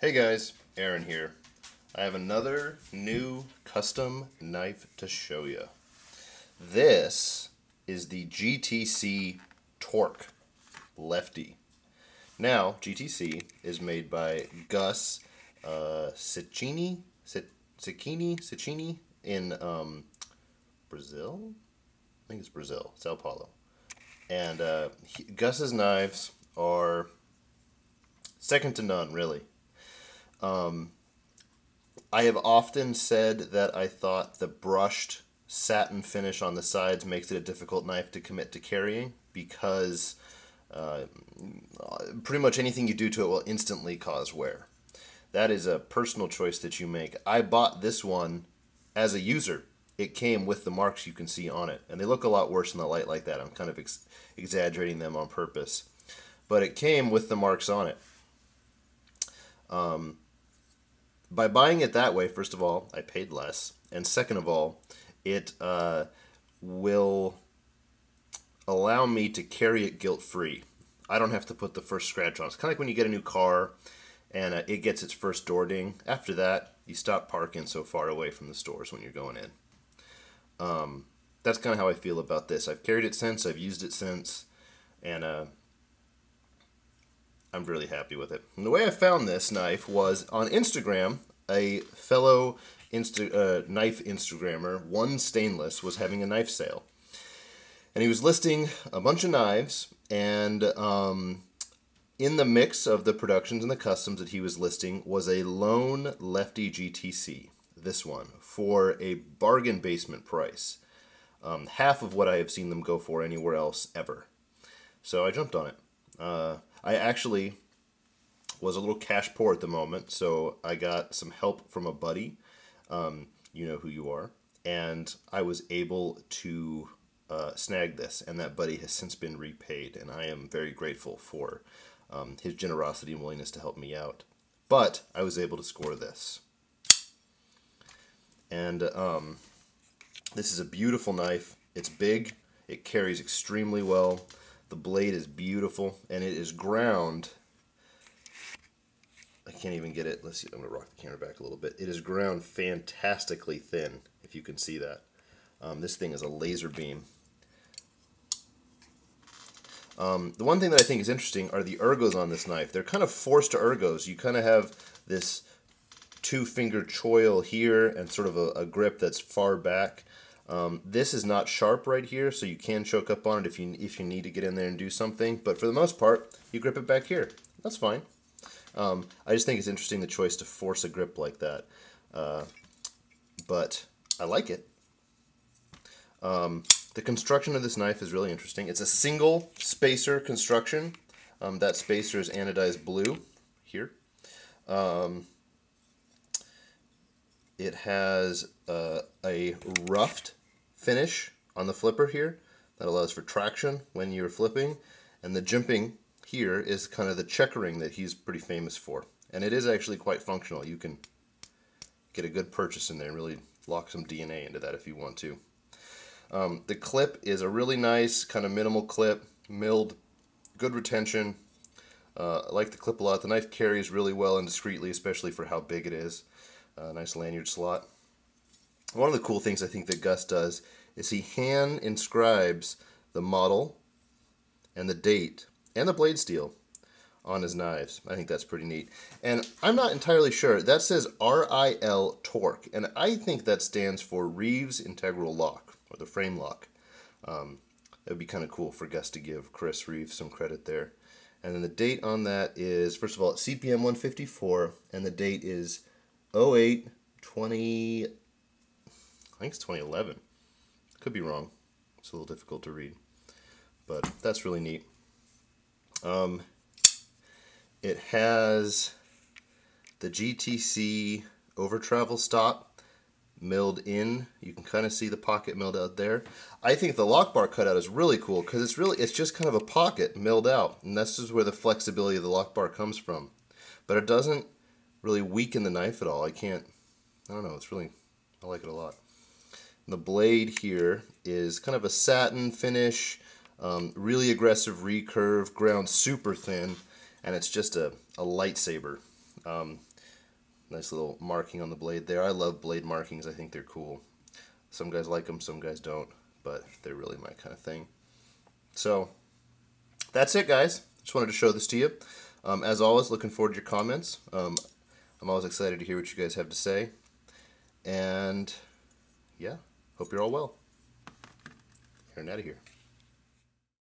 Hey guys, Aaron here. I have another new custom knife to show you. This is the GTC Torque Lefty. Now, GTC is made by Gus Cicchini in Brazil? I think it's Brazil, Sao Paulo. And Gus's knives are second to none, really. I have often said that I thought the brushed satin finish on the sides makes it a difficult knife to commit to carrying because pretty much anything you do to it will instantly cause wear. That is a personal choice that you make. I bought this one as a user. It came with the marks you can see on it, and they look a lot worse in the light like that. I'm kind of exaggerating them on purpose. But it came with the marks on it. By buying it that way, first of all, I paid less, and second of all, it will allow me to carry it guilt-free. I don't have to put the first scratch on. It's kind of like when you get a new car and it gets its first door ding. After that, you stop parking so far away from the stores when you're going in. That's kind of how I feel about this. I've carried it since, I've used it since, and I'm really happy with it. And the way I found this knife was on Instagram. A fellow knife Instagrammer, One Stainless, was having a knife sale. And he was listing a bunch of knives, and in the mix of the productions and the customs that he was listing was a lone Lefty GTC, this one, for a bargain basement price. Half of what I have seen them go for anywhere else ever. So I jumped on it. I actually was a little cash poor at the moment, so I got some help from a buddy, you know who you are, and I was able to snag this, and that buddy has since been repaid, and I am very grateful for his generosity and willingness to help me out. But I was able to score this. And this is a beautiful knife. It's big, it carries extremely well. The blade is beautiful, and it is ground. I can't even get it. Let's see, I'm going to rock the camera back a little bit. It is ground fantastically thin, if you can see that. This thing is a laser beam. The one thing that I think is interesting are the ergos on this knife. They're kind of forced ergos. You kind of have this two-finger choil here and sort of a grip that's far back. This is not sharp right here, so you can choke up on it if you need to get in there and do something. But for the most part, you grip it back here. That's fine. I just think it's interesting the choice to force a grip like that. But I like it. The construction of this knife is really interesting. It's a single spacer construction. That spacer is anodized blue here. It has a roughed finish on the flipper here that allows for traction when you're flipping, and the jimping here is kind of the checkering that he's pretty famous for, and it is actually quite functional. You can get a good purchase in there and really lock some DNA into that if you want to. The clip is a really nice kind of minimal clip, milled, good retention. I like the clip a lot. The knife carries really well and discreetly, especially for how big it is. Nice lanyard slot. One of the cool things I think that Gus does is he hand inscribes the model and the date and the blade steel on his knives. I think that's pretty neat. And I'm not entirely sure. That says RIL Torque, and I think that stands for Reeves Integral Lock, or the frame lock. That would be kind of cool for Gus to give Chris Reeves some credit there. And then the date on that is, first of all, it's CPM 154, and the date is 08/20, I think it's 2011. Could be wrong. It's a little difficult to read, but that's really neat. It has the GTC over travel stop milled in. You can kind of see the pocket milled out there. I think the lock bar cutout is really cool because it's just kind of a pocket milled out, and this is where the flexibility of the lock bar comes from. But it doesn't really weaken the knife at all. I don't know, I like it a lot. And the blade here is kind of a satin finish, really aggressive recurve, ground super thin, and it's just a lightsaber. Nice little marking on the blade there. I love blade markings. I think they're cool. Some guys like them, some guys don't, but they're really my kind of thing. So that's it, guys. Just wanted to show this to you. As always, looking forward to your comments. I'm always excited to hear what you guys have to say. And yeah, hope you're all well. Heading out of here.